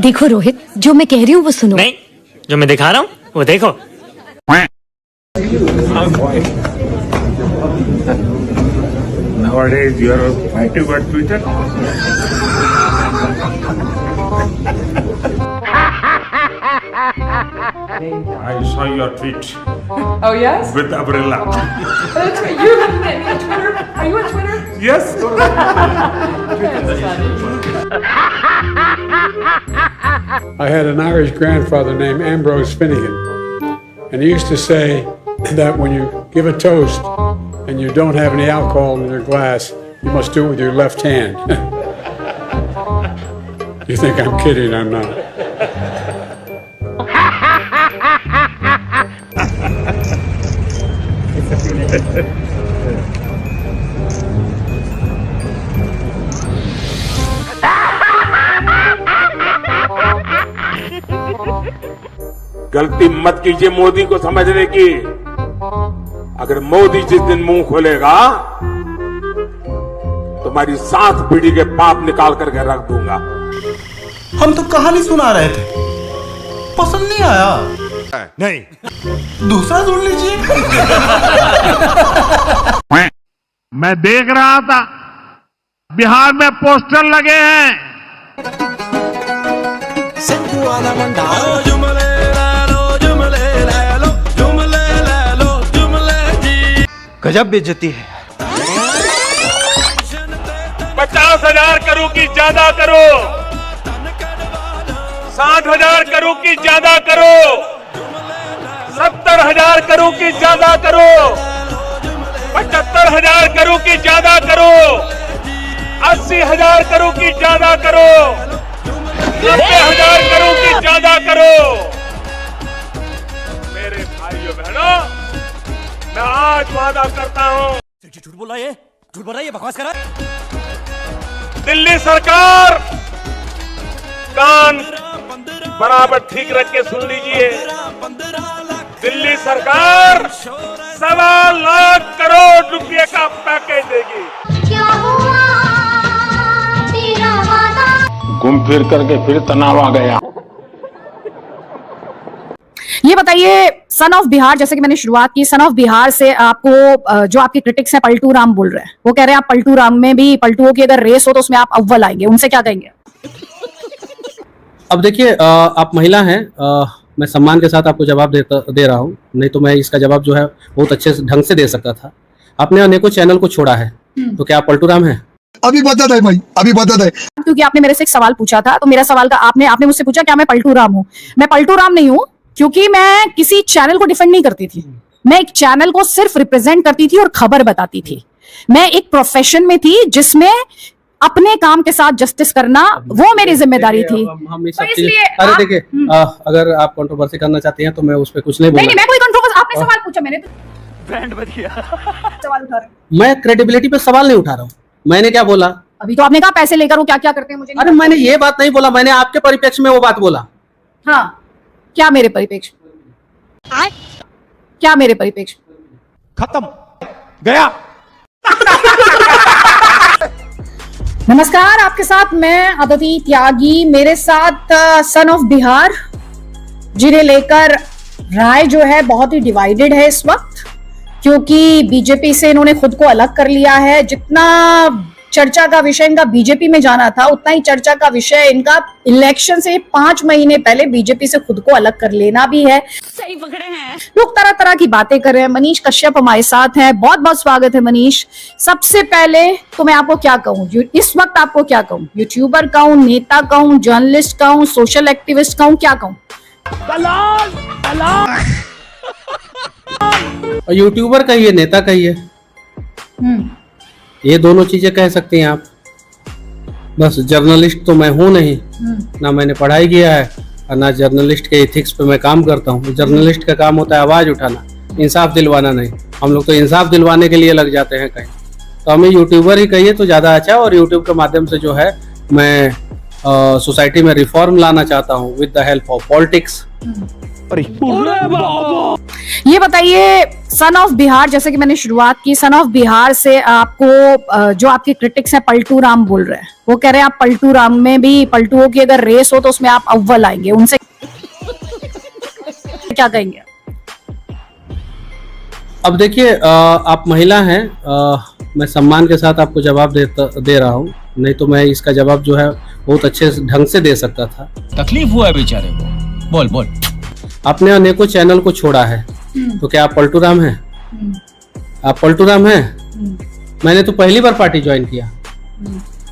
देखो रोहित, जो मैं कह रही हूँ वो सुनो। नहीं, जो मैं दिखा रहा हूँ वो देखो। Nowadays you are active on Twitter. I saw your tweet Oh yes? with umbrella. That's right. You have me on Twitter. Are you on Twitter? Yes. I had an Irish grandfather named Ambrose Finnegan, and he used to say that when you give a toast and you don't have any alcohol in your glass, you must do it with your left hand. You think I'm kidding? I'm not. गलती मत कीजिए मोदी को समझने की। अगर मोदी जिस दिन मुंह खोलेगा तुम्हारी 7 पीढ़ी के पाप निकाल करके रख दूंगा। हम तो कहानी सुना रहे थे, पसंद नहीं आया। नहीं, दूसरा सुन लीजिए। मैं देख रहा था बिहार में पोस्टर लगे हैं। गजब बेइज्जती है। 50,000 करो कि ज्यादा करो, 60,000 करो कि ज्यादा करो, 70,000 करो कि ज्यादा करो, 75,000 करो कि ज्यादा करो, 80,000 करो कि ज्यादा करो, 90,000 करो कि ज्यादा करो। मेरे भाइयों बहनों, मैं आज वादा करता हूं, झूठ बोल रहा है ये बकवास कर रहा है। दिल्ली सरकार कान बराबर ठीक रख के सुन लीजिए। दिल्ली सरकार 1.25 लाख करोड़ रुपए का पैकेज देगी। क्या हुआ तेरा वादा? घूम फिर करके फिर तनाव आ गया। ये बताइए, सन ऑफ बिहार, जैसे कि मैंने शुरुआत की, सन ऑफ बिहार से आपको जो आपके क्रिटिक्स हैं पलटू राम बोल रहे हैं, वो कह रहे हैं आप पलटू राम में भी, पलटुओं की अगर रेस हो तो उसमें आप अव्वल आएंगे, उनसे क्या कहेंगे? अब देखिए, आप महिला हैं, मैं सम्मान के साथ आपको जवाब दे रहा हूँ, नहीं तो मैं इसका जवाब जो है बहुत अच्छे ढंग से दे सकता था। आपने अनेकों चैनल को छोड़ा है, तो क्या आप पलटू राम हैं? अभी बता दे भाई, अभी बता दे। क्योंकि आपने मेरे से एक सवाल पूछा था, तो मेरा सवाल का आपने मुझसे पूछा क्या मैं पलटू राम हूँ। मैं पलटू राम नहीं हूँ, क्योंकि मैं किसी चैनल को डिफेंड नहीं करती थी। मैं एक चैनल को सिर्फ रिप्रेजेंट करती थी और खबर बताती थी। मैं एक प्रोफेशन में थी जिसमें अपने काम के साथ जस्टिस करना वो मेरी जिम्मेदारी थी। अरे देखिए, अगर आप कंट्रोवर्सी करना चाहती हैं तो मैं उस पर कुछ नहीं बोलूंगा। नहीं, मैं कोई कंट्रोवर्सी, आपने सवाल पूछा, मैंने ब्रांड बन गया। सवाल उठा रहा हूं। मैं क्रेडिबिलिटी पे सवाल नहीं उठा रहा हूँ। मैंने क्या बोला? अभी तो आपने कहा पैसे लेकर वो क्या क्या करते हैं मुझे। अरे मैंने ये बात नहीं बोला, मैंने आपके परिप्रेक्ष्य में वो बात बोला। हाँ, क्या मेरे परिप्रेक्ष्य? क्या मेरे परिप्रेक्ष्य? खत्म गया। नमस्कार, आपके साथ मैं अदिति त्यागी, मेरे साथ सन ऑफ बिहार, जिन्हें लेकर राय जो है बहुत ही डिवाइडेड है इस वक्त, क्योंकि बीजेपी से इन्होंने खुद को अलग कर लिया है। जितना चर्चा का विषय इनका बीजेपी में जाना था, उतना ही चर्चा का विषय इनका इलेक्शन से 5 महीने पहले बीजेपी से खुद को अलग कर लेना भी है। सही पकड़े हैं। लोग तरह तरह की बातें कर रहे हैं। मनीष कश्यप हमारे साथ हैं, बहुत बहुत स्वागत है मनीष। सबसे पहले तो मैं आपको क्या कहूँ, इस वक्त आपको क्या कहूँ, यूट्यूबर कहूँ, नेता कहूँ, जर्नलिस्ट कहूँ, सोशल एक्टिविस्ट कहूँ, क्या कहूँ? यूट्यूबर कहिए, नेता कहिए, ये दोनों चीजें कह सकती हैं आप। बस जर्नलिस्ट तो मैं हूं नहीं, ना मैंने पढ़ाई किया है और ना जर्नलिस्ट के एथिक्स पे मैं काम करता हूं। जर्नलिस्ट का काम होता है आवाज उठाना, इंसाफ दिलवाना नहीं। हम लोग तो इंसाफ दिलवाने के लिए लग जाते हैं कहीं। तो हमें यूट्यूबर ही कहिए तो ज्यादा अच्छा। और यूट्यूब के माध्यम से जो है मैं सोसाइटी में रिफॉर्म लाना चाहता हूँ with the help of politics. ये बताइए, सन ऑफ बिहार, जैसे कि मैंने शुरुआत की, सन ऑफ बिहार से आपको जो आपके क्रिटिक्स हैं पलटू राम बोल रहे हैं, वो कह रहे हैं आप पलटू राम में भी, पलटुओं की अगर रेस हो तो उसमें आप अव्वल आएंगे, उनसे क्या कहेंगे? अब देखिए, आप महिला हैं, मैं सम्मान के साथ आपको जवाब दे रहा हूँ, नहीं तो मैं इसका जवाब जो है बहुत अच्छे ढंग से दे सकता था। तकलीफ हुआ है बेचारे को, बोल बोल। आपने अनेकों चैनल को छोड़ा है, तो क्या आप पलटू राम हैं? आप पलटू राम हैं? मैंने तो पहली बार पार्टी ज्वाइन किया,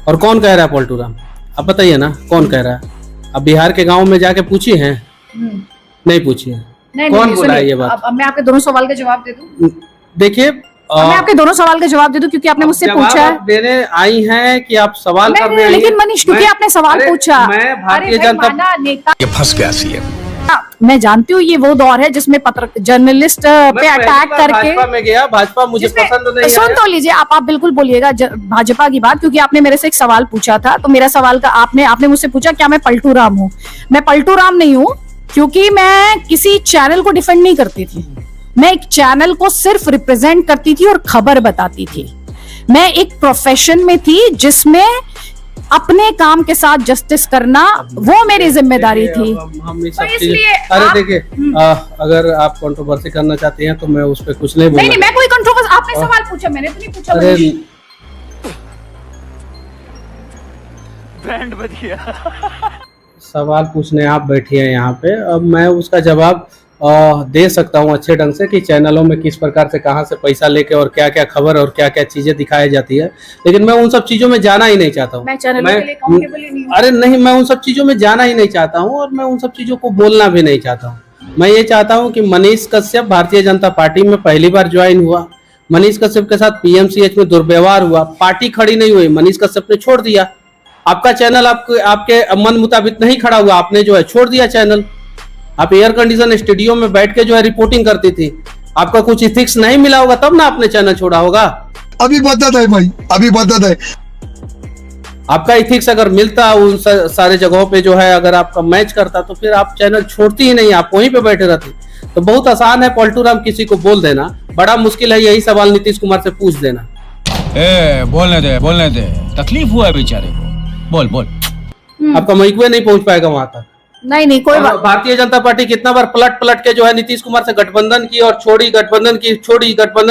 और कौन कह रहा है पलटू राम? आप बताइए ना, कौन कह रहा है? अब बिहार के गाँव में जाके पूछिए हैं? नहीं पूछिए। कौन बोला है ये बात? अब मैं आपके दोनों सवाल का जवाब दे दूं। देखिए, मैं आपके दोनों सवाल का जवाब दे दूं क्योंकि आपने मुझसे पूछा है। देने आई हैं कि आप सवाल करने आई हैं? लेकिन मनीष, क्योंकि आपने सवाल पूछा। मैं भारतीय जनता नेता ये फंस गया सीएम। मैं जानती हूँ ये वो दौर है जिसमें जर्नलिस्ट पे अटैक करके भाजपा में गया, भाजपा मुझे पसंद नहीं। सुन तो लीजिए, आप बिल्कुल बोलिएगा भाजपा की बात, क्योंकि आपने मेरे से एक सवाल पूछा था, तो मेरा सवाल का आपने मुझसे पूछा क्या मैं पलटू राम हूँ? मैं पलटू राम नहीं हूँ, क्योंकि मैं किसी चैनल को डिफेंड नहीं करती थी। मैं एक चैनल को सिर्फ रिप्रेजेंट करती थी और खबर बताती थी। मैं एक प्रोफेशन में थी जिसमें अपने काम के साथ जस्टिस करना वो मेरी जिम्मेदारी थी। तो इसलिए अरे देखिए, अगर आप कंट्रोवर्सी करना चाहते हैं तो मैं उस पर कुछ नहीं बोलूंगा। नहीं, मैं कोई कंट्रोवर्सी, आपने सवाल पूछा, मैंने तो नहीं पूछा। अरे बैंड बज गया। सवाल पूछने आप बैठे हैं यहाँ पे, अब मैं उसका जवाब दे सकता हूँ अच्छे ढंग से कि चैनलों में किस प्रकार से कहाँ से पैसा लेके और क्या क्या खबर और क्या क्या चीजें दिखाई जाती है, लेकिन मैं उन सब चीजों में जाना ही नहीं चाहता हूँ। मैं चैनलों के लिए अकाउंटेबल ही नहीं हूँ। अरे नहीं, मैं उन सब चीजों में जाना ही नहीं चाहता हूँ और मैं उन सब चीजों को बोलना भी नहीं चाहता हूँ। मैं ये चाहता हूँ कि मनीष कश्यप भारतीय जनता पार्टी में पहली बार ज्वाइन हुआ, मनीष कश्यप के साथ पीएमसीएच में दुर्व्यवहार हुआ, पार्टी खड़ी नहीं हुई, मनीष कश्यप ने छोड़ दिया। आपका चैनल आपके मन मुताबिक नहीं खड़ा हुआ, आपने जो है छोड़ दिया चैनल। आप एयर कंडीशन स्टूडियो में बैठ के जो है रिपोर्टिंग करती थी, आपका कुछ इथिक्स नहीं मिला होगा तब ना आपने चैनल छोड़ा होगा। अभी बदत है भाई, अभी बदत है। आपका इथिक्स अगर मिलता उन सारे जगहों पे जो है, अगर आपका मैच करता तो फिर आप चैनल छोड़ती ही नहीं, आप वहीं पे बैठे रहते। तो बहुत आसान है पलटू राम किसी को बोल देना, बड़ा मुश्किल है यही सवाल नीतीश कुमार से पूछ देना। बोलने दे, तकलीफ हुआ है बेचारे को, बोल बोल। आपका माइक नहीं पहुंच पाएगा वहां तक। नहीं कोई बात। भारतीय जनता पार्टी कितना बार पलट के जो है नीतीश कुमार से गठबंधन की और छोड़ी, गठबंधन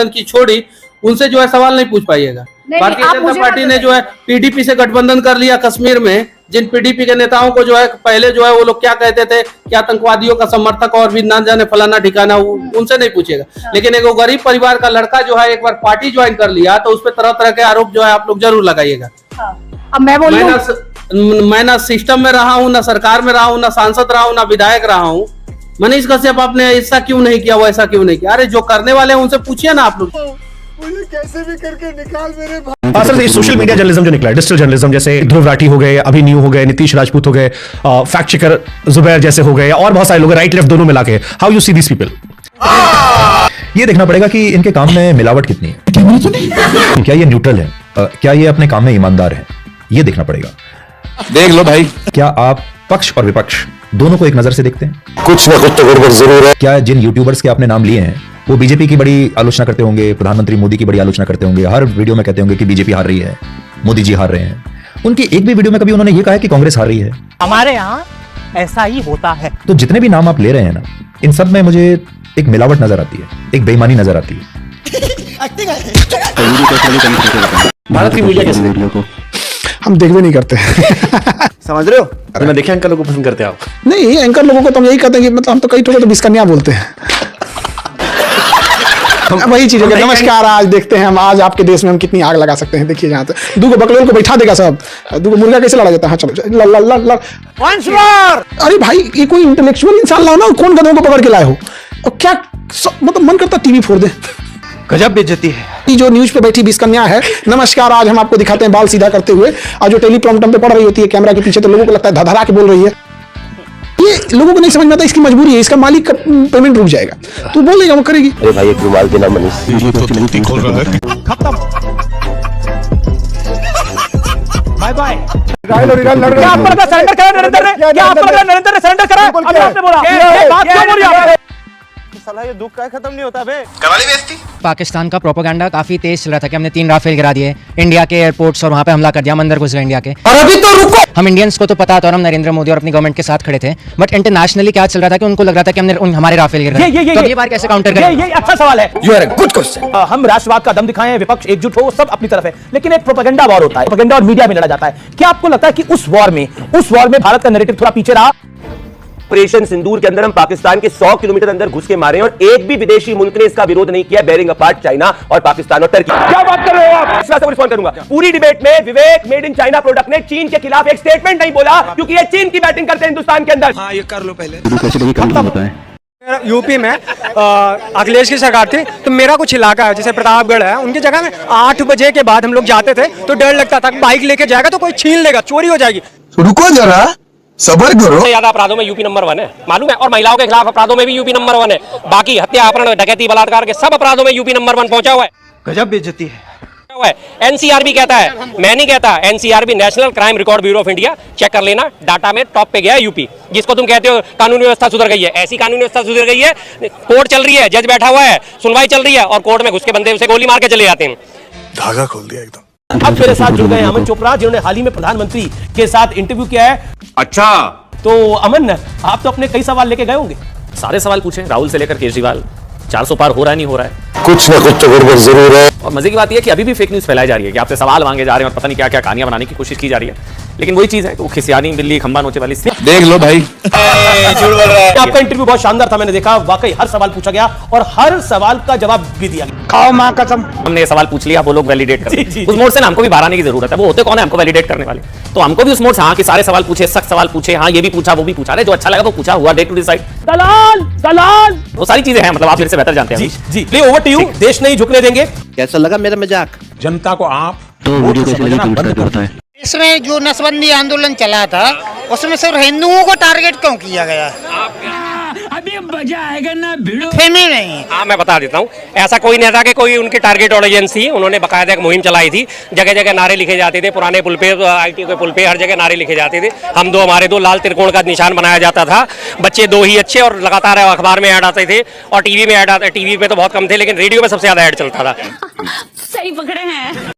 की छोड़ी, उनसे जो है सवाल नहीं पूछ पाइएगा। भारतीय जनता पार्टी ने जो है पीडीपी से गठबंधन कर लिया कश्मीर में, जिन पीडीपी के नेताओं को जो है पहले जो है वो लोग क्या कहते थे कि आतंकवादियों का समर्थक और भी ना जाने फलाना ठिकाना, उनसे नहीं पूछेगा। लेकिन एक गरीब परिवार का लड़का जो है एक बार पार्टी ज्वाइन कर लिया तो उस पर तरह तरह के आरोप जो है आप लोग जरूर लगाइएगा। अब मैं ना सिस्टम में रहा हूँ, ना सरकार में रहा हूँ, ना सांसद रहा हूँ, ना विधायक रहा हूँ। मनीष कश्यप आपने ऐसा क्यों नहीं किया, वैसा क्यों नहीं किया? अरे जो करने वाले हैं उनसे पूछिए ना आप लोग। मुझे कैसे भी करके निकाल मेरे सर, ये सोशल मीडिया जर्नलिज्म जो निकला है, डिजिटल जर्नलिज्म, जैसे ध्रुव राठी हो गए, अभिनव हो गए, नीतीश राजपूत हो गए, फैक्ट चेकर जुबैर जैसे हो गए, और बहुत सारे लोग राइट लेफ्ट दोनों मिला के, how you see this people? ये देखना पड़ेगा कि इनके काम में मिलावट कितनी है, क्या ये न्यूट्रल है, क्या ये अपने काम में ईमानदार है, ये देखना पड़ेगा। देख लो भाई, क्या आप पक्ष और विपक्ष दोनों को एक नजर से देखते हैं? कुछ ना कुछ तो गड़बड़ जरूर है। क्या जिन यूट्यूबर्स के आपने नाम लिए हैं वो बीजेपी की बड़ी आलोचना करते होंगे, प्रधानमंत्री मोदी की बड़ी आलोचना करते होंगे, हर वीडियो में कहते होंगे कि बीजेपी हार रही है, मोदी जी हार रहे हैं, उनकी एक भी वीडियो में कभी उन्होंने ये कहा है कि कांग्रेस हार रही है? हमारे यहाँ ऐसा ही होता है। तो जितने भी नाम आप ले रहे हैं ना, इन सब में मुझे एक मिलावट नजर आती है, एक बेईमानी नजर आती है। भारत की मीडिया कैसे देख लो? हम देखते नहीं करते समझ रहे हो? मैं देखे एंकर लोगों को पसंद करते आप? नहीं, एंकर लोगों को तो हम यही कहते हैं कि मतलब हम तो कई ठोके तो बिस्कन्या बोलते हैं। वही चीज है। नमस्कार, आज देखते हैं हम आज आपके देश में हम कितनी आग लगा सकते हैं। देखिए यहाँ पे दो बकलोल को बैठा देगा सब, दो मुर्गा कैसे लड़ा जाता है। चलो अरे भाई, ये कोई इंटेलेक्चुअल इंसान लाओ ना, कौन गधों को पकड़ के लाए हो? और क्या मतलब मन करता टीवी फोड़ दे। गजब बेइज्जती है। जो न्यूज पे बैठी बिस्कन्या है, नमस्कार, आज हम आपको दिखाते हैं बाल सीधा करते हुए। आज जो टेलीप्रॉम्प्टर पे पढ़ रही होती है कैमरा के पीछे, तो लोगों को लगता है धधरा के बोल रही है। ये लोगों को नहीं समझ में आता, इसकी मजबूरी है, इसका मालिक का पेमेंट रुक जाएगा तो बोलेगा, वो करेगी। अरे भाई एक रुमाल देना मनीष, ये तो चुनौती खोल रहा है। खत्म, बाय बाय। क्या आपको लगा सरेंडर करा नरेंद्र ने? क्या आपको लगा नरेंद्र ने सरेंडर करा? अभी आपने बोला ये बात क्यों बोली आपने? साला ये दुख का खत्म नहीं होता बे। करवाली बेइज्जती। पाकिस्तान का प्रोपेगेंडा काफी तेज चल रहा था कि हमने 3 राफेल गिरा दिए इंडिया के एयरपोर्ट्स और वहां पे हमला कर दिया, हम अंदर घुस गए इंडिया के। और अभी तो रुको, हम इंडियंस को तो पता था और हम नरेंद्र मोदी और अपनी गवर्नमेंट के साथ खड़े थे, बट इंटरनेशनली क्या चल रहा था कि उनको लग रहा था कि हमने हमारे राफेल गिर रहे हैं। तो ये बार कैसे काउंटर करें? ये अच्छा सवाल है। You are a good question. हम राष्ट्रवाद का दम दिखाएं, विपक्ष एकजुट हो, सब अपनी तरफ है, लेकिन एक प्रोपेगेंडा वॉर होता है, प्रोपेगेंडा और मीडिया में लड़ा जाता है। क्या आपको लगता है कि उस वॉर में भारत का नैरेटिव थोड़ा पीछे रहा? ऑपरेशन सिंदूर के अंदर हम पाकिस्तान के 100 किलोमीटर अंदर घुस के मारे और एक भी विदेशी मुल्क ने इसका विरोध नहीं किया, बेरिंग अपार्ट चाइना और पाकिस्तान और टर्की। क्या बात कर रहे हो आप? इस बात से रिस्पॉन्ड करूंगा। पूरी डिबेट में विवेक मेड इन चाइना प्रोडक्ट ने चीन के खिलाफ एक स्टेटमेंट नहीं बोला, क्योंकि ये चीन की बैटिंग करते हैं हिंदुस्तान के अंदर। हाँ ये कर लो पहले। यूपी में अखिलेश की सरकार थी, तो मेरा कुछ इलाका है जैसे प्रतापगढ़ है, उनकी जगह में 8 बजे के बाद हम लोग जाते थे तो डर लगता था बाइक लेके जाएगा तो कोई छीन लेगा, चोरी हो जाएगी। रुको जरा, सबर करो। सबसे ज्यादा अपराधों में यूपी नंबर 1 है, मालूम है, और महिलाओं के खिलाफ अपराधों में भी यूपी नंबर 1 है। बाकी हत्या, अपहरण, डकैती, बलात्कार के सब अपराधों में यूपी नंबर 1 पहुंचा हुआ है। गजब बेइज्जती है। एनसीआरबी कहता है, मैं नहीं कहता, NCRB national crime record bureau of India, check कर लेना, डाटा में टॉप पे गया है यूपी। जिसको तुम कहते हो कानून व्यवस्था सुधर गई है, ऐसी कानून व्यवस्था सुधर गई है, कोर्ट चल रही है, जज बैठा हुआ है, सुनवाई चल रही है और कोर्ट में घुस के बंदे उसे गोली मार के चले जाते हैं। धागा खोल दिया एकदम। अब मेरे साथ जुड़ गए अमन चोपड़ा, जिन्होंने हाल ही में प्रधानमंत्री के साथ इंटरव्यू किया है। अच्छा, तो अमन, आप तो अपने कई सवाल लेके गए होंगे। सारे सवाल पूछे, राहुल से लेकर केजरीवाल, 400 पार हो रहा है नहीं हो रहा है, कुछ ना कुछ तो गड़बड़ जरूर है। और मजे की बात यह है कि अभी भी फेक न्यूज फैलाई जा रही है कि आपसे सवाल मांगे जा रहे हैं और पता नहीं क्या क्या कहानियां बनाने की कोशिश की जा रही है। लेकिन वही चीज है कि वो खिसियानी बिल्ली खंबा नोचे वाली देख लो भाई। आपका इंटरव्यू बहुत शानदार था, मैंने देखा, वाकई हर सवाल पूछा गया और हर सवाल का जवाब भी दिया गया। खाओ माँ कसम। हमने ये सवाल पूछ लिया, वो लोग वैलिडेट कर उस मोड से ना हमको भी बाहर आने की जरूरत है। वो होते कौन है हमको वैलिडेट करने वाले, तो हमको भी उस मोड से हाँ कि सारे सवाल पूछे, सख्त सवाल पूछे, हाँ ये भी पूछा वो भी पूछा, जो अच्छा लगा वो पूछा, हुआ डे टू डिसाइड। दलाल वो सारी चीजें हैं, मतलब आप मेरे से बेहतर जानते हैं। जी प्ले ओवर टू यू। देश नहीं झुकने देंगे। कैसा लगा मेरा मजाक? जनता को आप तो वीडियो कैसे लगी कमेंट करता है। इसमें जो नसबंदी आंदोलन चला था उसमें सिर्फ हिंदुओं को टारगेट क्यों किया गया? अभी मजा आएगा ना भिड़ो। नहीं। हाँ मैं बता देता हूँ, ऐसा कोई नहीं था कि कोई उनकी टारगेट ऑडियंस थी। उन्होंने बकायदा एक मुहिम चलाई थी, जगह जगह नारे लिखे जाते थे, पुराने पुल पे, आईटी के पुल पे, हर जगह नारे लिखे जाते थे, हम दो हमारे दो, लाल त्रिकोण का निशान बनाया जाता था, बच्चे दो ही अच्छे, और लगातार अखबार में ऐड आते थे और टीवी में ऐड आते, टीवी पे तो बहुत कम थे लेकिन रेडियो में सबसे ज्यादा ऐड चलता था। सही पकड़े हैं।